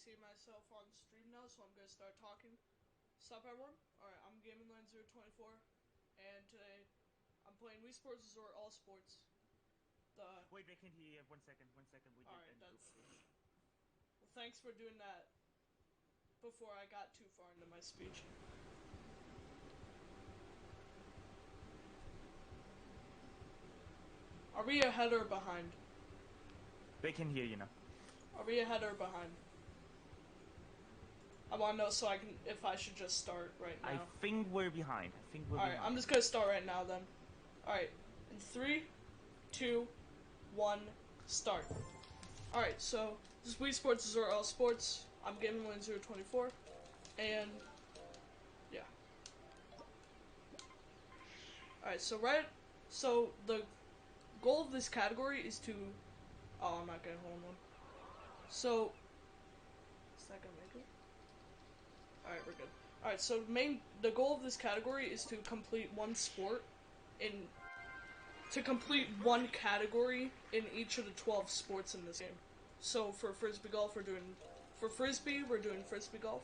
see myself on stream now, so I'm gonna start talking. Sup everyone? Alright, I'm GamingLand024, and today I'm playing Wii Sports Resort All Sports. Wait, I can't hear you. 1 second, 1 second. Alright, that's... Well, thanks for doing that before I got too far into my speech. Are we ahead or behind? They can hear you now. Are we ahead or behind? I want to know so I can, if I should just start right now. I think we're behind. Alright, I'm just gonna start right now then. Alright, in 3, 2, 1, start. Alright, so this is Wii Sports Resort All Sports. I'm GamingLand024, and yeah. Alright, so the goal of this category is to, oh, I'm not getting hole in one. So, is that gonna make it? Alright, we're good. Alright, so the goal of this category is to complete one sport to complete one category in each of the 12 sports in this game. So for frisbee golf, we're doing frisbee golf.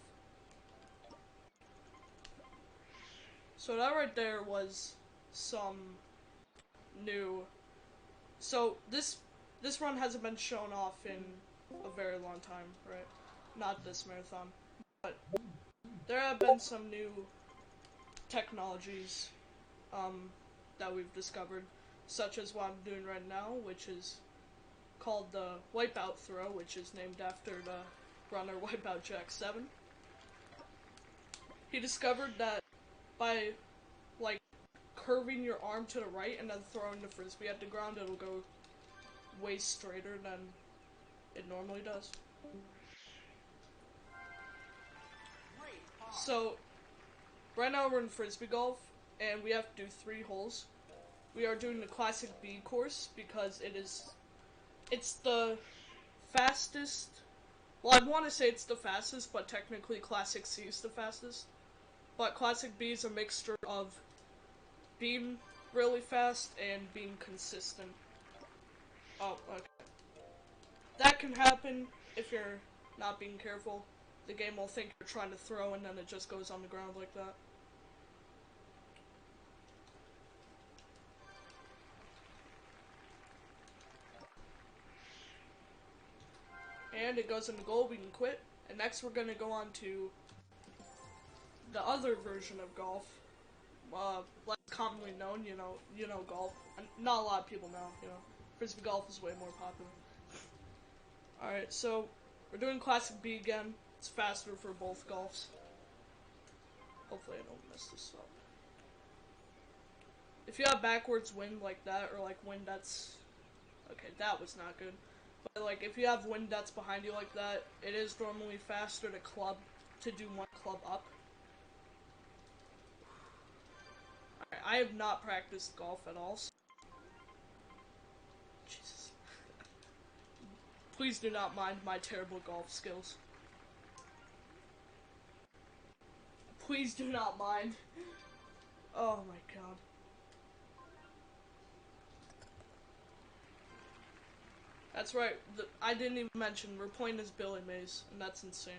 So that right there was some new. So this run hasn't been shown off in a very long time, right? Not this marathon, but there have been some new technologies that we've discovered, such as what I'm doing right now, which is called the wipeout throw, which is named after the runner Wipeout Jack 7. He discovered that by, like, curving your arm to the right and then throwing the frisbee at the ground, it'll go way straighter than it normally does. So, right now we're in frisbee golf, and we have to do 3 holes. We are doing the Classic B course because it's the fastest. Well, I want to say it's the fastest, but technically Classic C is the fastest. But Classic B is a mixture of being really fast and being consistent. Oh, okay. That can happen if you're not being careful. The game will think you're trying to throw and then it just goes on the ground like that. And it goes in the goal, we can quit. And next we're gonna go on to the other version of golf. Less commonly known, you know golf. And not a lot of people know, Frisbee golf is way more popular. Alright, so we're doing Classic B again. It's faster for both golfs. Hopefully I don't mess this up. If you have backwards wind like that, or like wind that's... Okay, that was not good. But like, if you have wind that's behind you like that, it is normally faster to do one club up. Alright, I have not practiced golf at all. So Jesus. Please do not mind my terrible golf skills. Please do not mind. Oh my god. That's right, I didn't even mention, we're playing as Billy Mays, and that's insane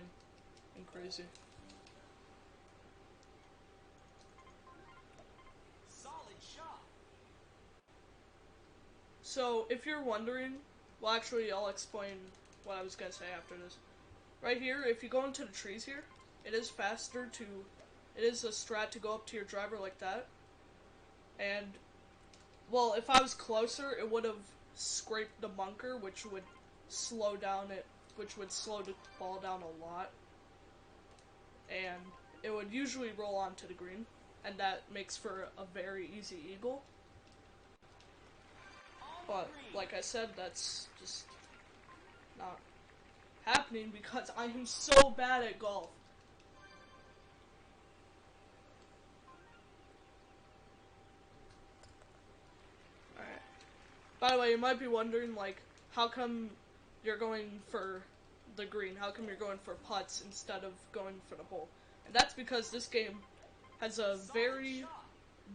and crazy. Solid shot. So, if you're wondering, well actually I'll explain what I was gonna say after this. Right here, if you go into the trees here, it is a strat to go up to your driver like that. And, well, if I was closer, it would have scraped the bunker, which would slow the ball down a lot. And it would usually roll onto the green, and that makes for a very easy eagle. But, like I said, that's just not happening because I am so bad at golf. Alright. By the way, you might be wondering, like, how come you're going for the green? How come you're going for putts instead of going for the hole? And that's because this game has a very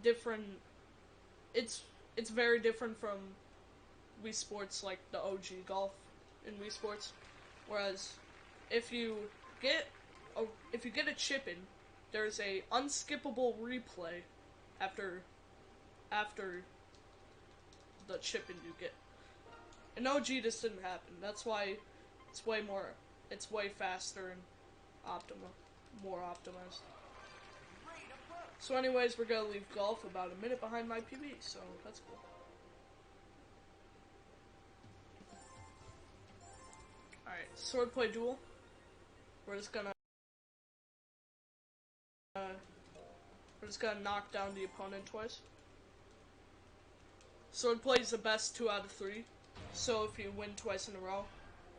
different... It's very different from Wii Sports, like the OG golf in Wii Sports. Whereas if you get a chip in, there's a unskippable replay after the chip in you get. In OG, this didn't happen. That's why it's way faster and more optimized. So anyways, we're gonna leave golf about a minute behind my PB, so that's cool. Alright, swordplay duel. We're just gonna knock down the opponent twice. Swordplay is the best 2 out of 3, so if you win twice in a row,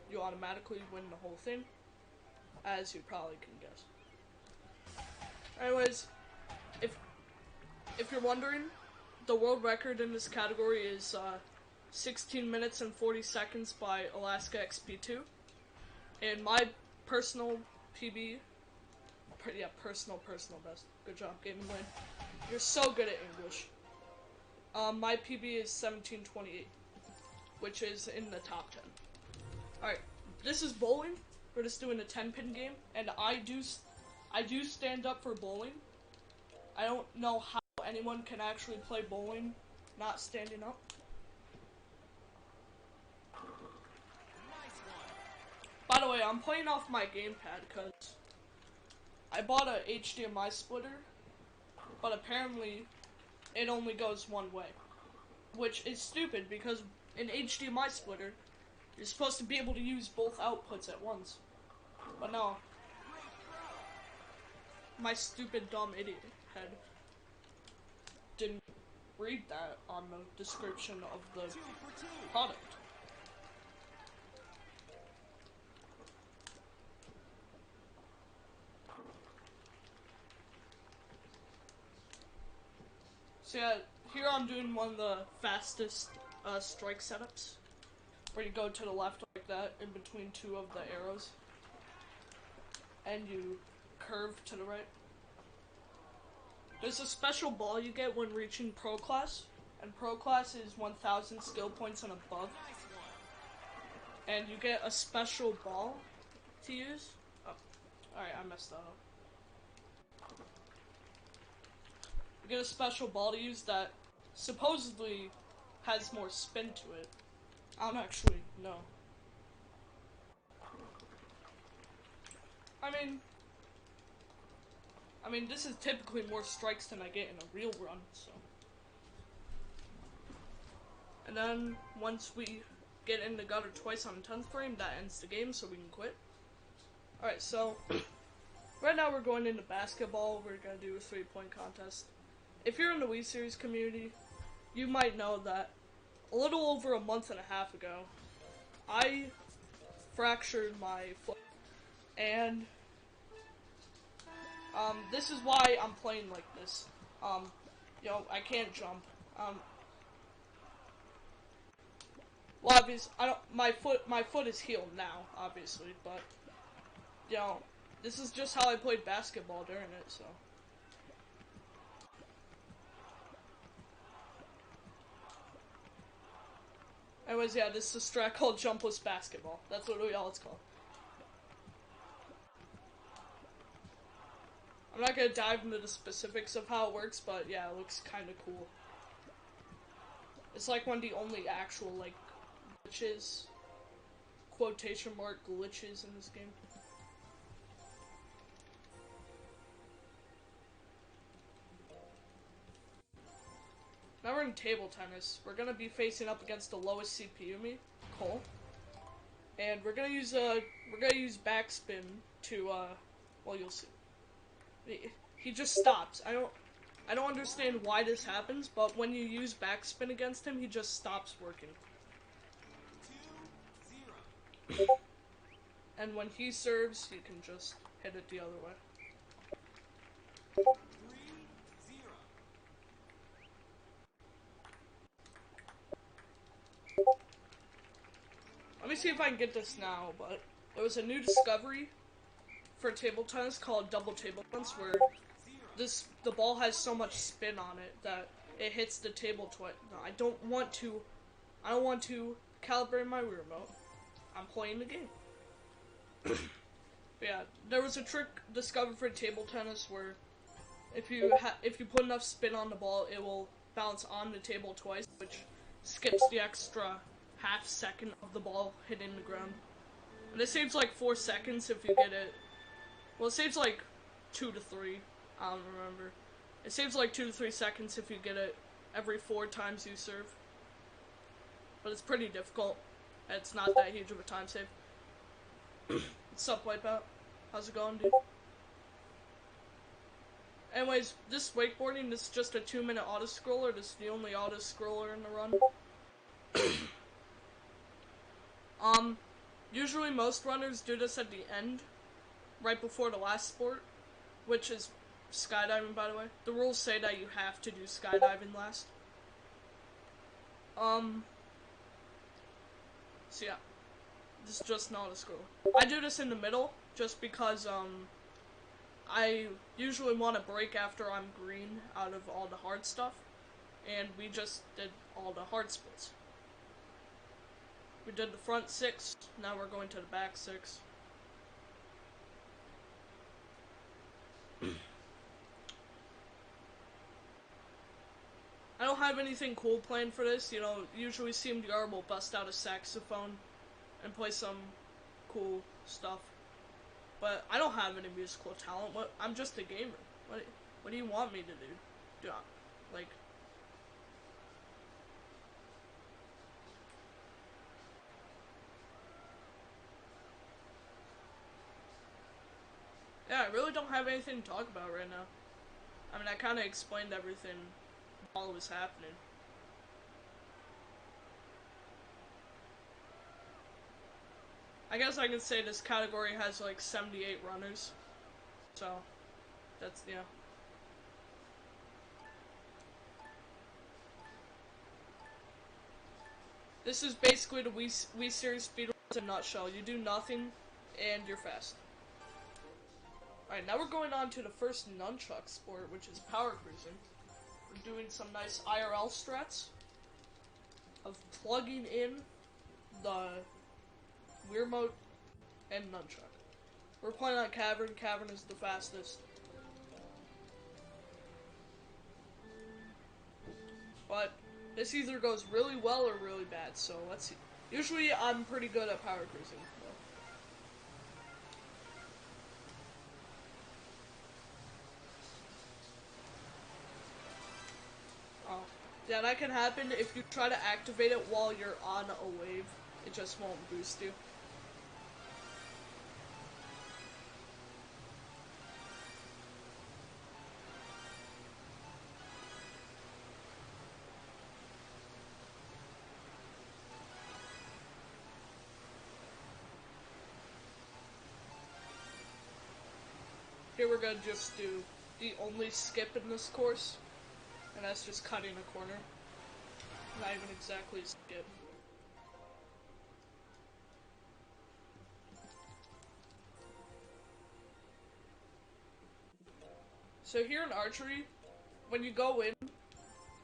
you automatically win the whole thing, as you probably can guess. Anyways, if you're wondering, the world record in this category is 16 minutes and 40 seconds by Alaska XP2, and my personal PB, personal best. Good job, GamingLand. You're so good at English. My PB is 17:28, which is in the top 10. Alright, this is bowling. We're just doing a 10-pin game, and I do stand up for bowling. I don't know how anyone can actually play bowling not standing up. By the way, I'm playing off my gamepad because I bought a HDMI splitter, but apparently it only goes one way, which is stupid because in HDMI splitter, you're supposed to be able to use both outputs at once. But no, my stupid dumb idiot head didn't read that on the description of the product. So yeah, here I'm doing one of the fastest strike setups, where you go to the left like that, in between 2 of the arrows, and you curve to the right. There's a special ball you get when reaching Pro Class, and Pro Class is 1,000 skill points and above, and you get a special ball to use. Oh, alright, I messed that up. You get a special ball to use that supposedly has more spin to it. I don't actually know. I mean, this is typically more strikes than I get in a real run, so. And then, once we get in the gutter twice on the 10th frame, that ends the game, so we can quit. Alright, so, right now we're going into basketball. We're gonna do a 3-point contest. If you're in the Wii Series community, you might know that a little over a month and a half ago, I fractured my foot, and this is why I'm playing like this. You know, I can't jump. Well, obviously, my foot is healed now, obviously, but, you know, this is just how I played basketball during it, so. Anyways, yeah, this is a strat called jumpless basketball. That's literally all it's called. I'm not gonna dive into the specifics of how it works, but yeah, it looks kinda cool. It's like one of the only actual, like, glitches, quotation mark glitches in this game. Now we're in table tennis. We're gonna be facing up against the lowest CPU me, Cole. And we're gonna use backspin to well, you'll see. He just stops. I don't understand why this happens, but when you use backspin against him, he just stops working. 2-0. And when he serves, you can just hit it the other way. 3-0. Let me see if I can get this now, but there was a new discovery for table tennis called double table tennis, where the ball has so much spin on it that it hits the table twice. No, I don't want to calibrate my remote. I'm playing the game. But yeah, there was a trick discovered for table tennis where if you put enough spin on the ball, it will bounce on the table twice, which skips the extra half second of the ball hitting the ground. And it saves like 4 seconds if you get it. Well, it saves like 2 to 3. I don't remember. It saves like 2 to 3 seconds if you get it every 4 times you serve. But it's pretty difficult. It's not that huge of a time save. What's up, Wipeout? How's it going, dude? Anyways, this wakeboarding, this is just a 2-minute auto-scroller. This is the only auto-scroller in the run. Usually most runners do this at the end, right before the last sport, which is skydiving, by the way. The rules say that you have to do skydiving last. So yeah, this is just not a scroll. I do this in the middle, just because, I usually want to break after I'm green out of all the hard stuff, and we just did all the hard splits. We did the front 6, now we're going to the back 6. I don't have anything cool planned for this, you know, usually CMDR will bust out a saxophone and play some cool stuff. But I don't have any musical talent. I'm just a gamer. What do you want me to do? Like... Yeah, I really don't have anything to talk about right now. I mean, I kind of explained everything while it was happening. I guess I can say this category has like 78 runners. So, that's, yeah. This is basically the Wii Series speedruns in a nutshell. You do nothing, and you're fast. Alright, now we're going on to the first nunchuck sport, which is power cruising. We're doing some nice IRL strats of plugging in the Wiimote and nunchuck. We're playing on cavern. Cavern is the fastest. But this either goes really well or really bad, so let's see. Usually I'm pretty good at power cruising. Oh. Yeah, that can happen if you try to activate it while you're on a wave. It just won't boost you. Here we're gonna just do the only skip in this course, and that's just cutting a corner. Not even exactly a skip. So here in Archery, when you go in,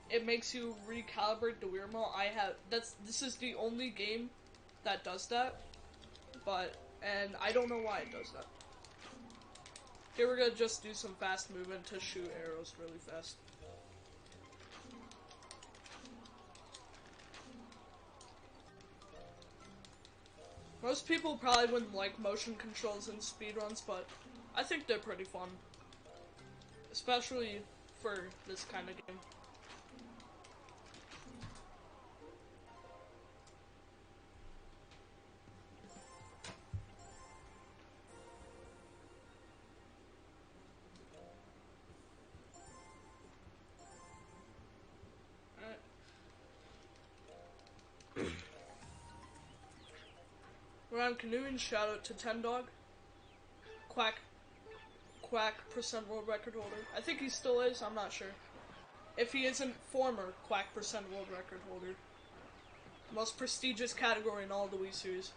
it makes you recalibrate the Wiimote. This is the only game that does that, and I don't know why it does that. Here we're gonna just do some fast movement to shoot arrows really fast. Most people probably wouldn't like motion controls in speedruns, but I think they're pretty fun. Especially for this kind of game. We're on Canoeing, shout out to 10 Dog. Quack percent world record holder. I think he still is, I'm not sure. If he isn't, former Quack percent world record holder. Most prestigious category in all the Wii series.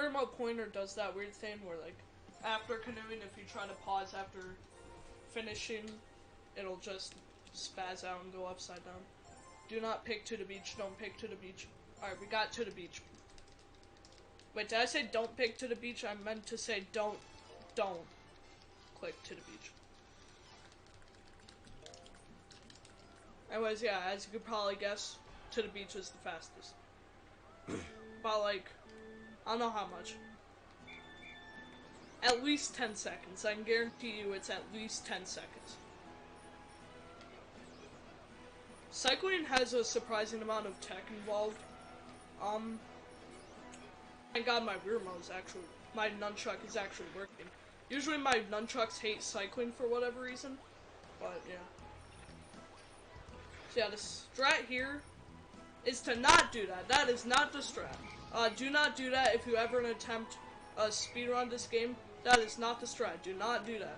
remote pointer does that weird thing where, like, after canoeing, if you try to pause after finishing, it'll just spaz out and go upside down. Do not pick to the beach. Don't pick to the beach. Alright, we got to the beach. Wait, did I say don't pick to the beach? I meant to say don't click to the beach. Anyways, yeah, as you could probably guess, to the beach is the fastest. About, like, I don't know how much. At least 10 seconds. I can guarantee you it's at least 10 seconds. Cycling has a surprising amount of tech involved. Thank God my rear remote is actually, my nunchuck is actually working. Usually my nunchucks hate cycling for whatever reason, but yeah. So yeah, the strat here is to not do that. That is not the strat. Do not do that if you ever attempt a speedrun this game. That is not the strat. Do not do that.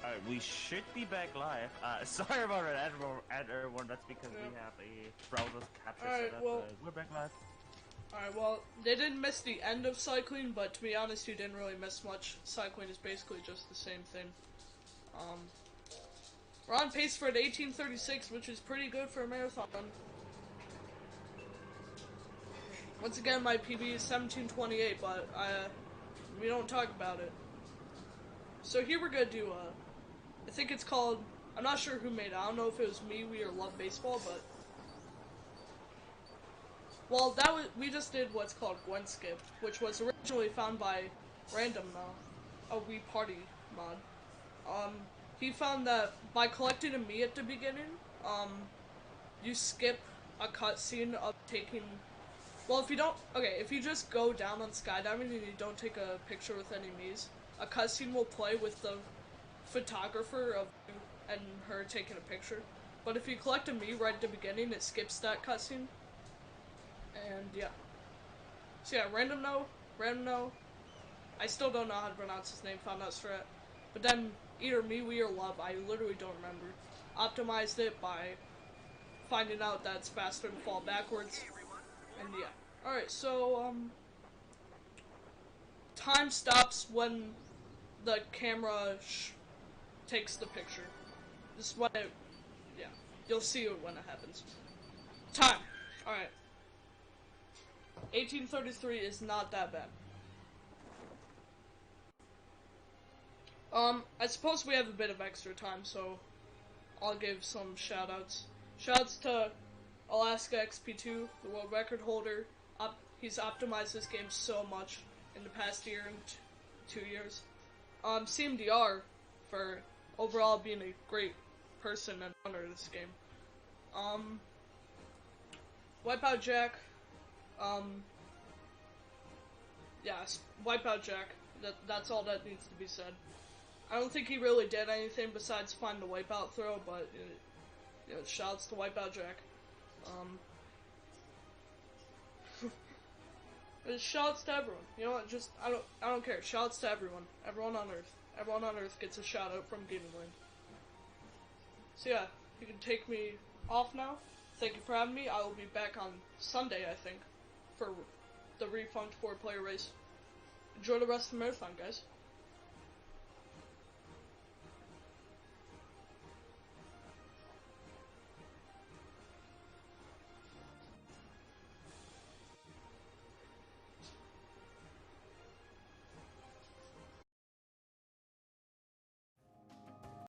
Alright, we should be back live. Sorry about that, everyone. That's because we have a browser capture Alright, set up. well, we're back live. Alright, well, they didn't miss the end of cycling, but to be honest, you didn't really miss much. Cycling is basically just the same thing. We're on pace for an 18:36, which is pretty good for a marathon. Once again, my PB is 17:28, but we don't talk about it. So here we're gonna do I think it's called, I'm not sure who made it. I don't know if it was me, we, or Love Baseball, but well, we just did what's called Gwen Skip, which was originally found by Random a Wii Party mod. He found that by collecting a Mii at the beginning, you skip a cutscene of taking, well, if you just go down on skydiving and you don't take a picture with any Miis, a cutscene will play with the photographer of you and her taking a picture. But if you collect a Mii right at the beginning, it skips that cutscene. And yeah. So yeah, Random No. I still don't know how to pronounce his name, found out strat. But then either Me, We, or Love, I literally don't remember, optimized it by finding out that it's faster to fall backwards. And yeah. Alright, so time stops when the camera takes the picture. This is when it, yeah, you'll see it when it happens. Time. Alright. 18:33 is not that bad. I suppose we have a bit of extra time, so I'll give some shoutouts. Shoutouts to Alaska XP2, the world record holder. He's optimized this game so much in the past year and 2 years. CMDR for overall being a great person and owner of this game. Wipeout Jack. Yes, Wipeout Jack. That's all that needs to be said. I don't think he really did anything besides find the wipeout throw, but shouts to Wipeout Jack. Just shoutouts to everyone. You know what? Just I don't care. Shoutouts to everyone. Everyone on Earth. Everyone on Earth gets a shout out from GamingLand. So yeah, you can take me off now. Thank you for having me. I will be back on Sunday, I think, for the refunct 4-player race. Enjoy the rest of the marathon, guys.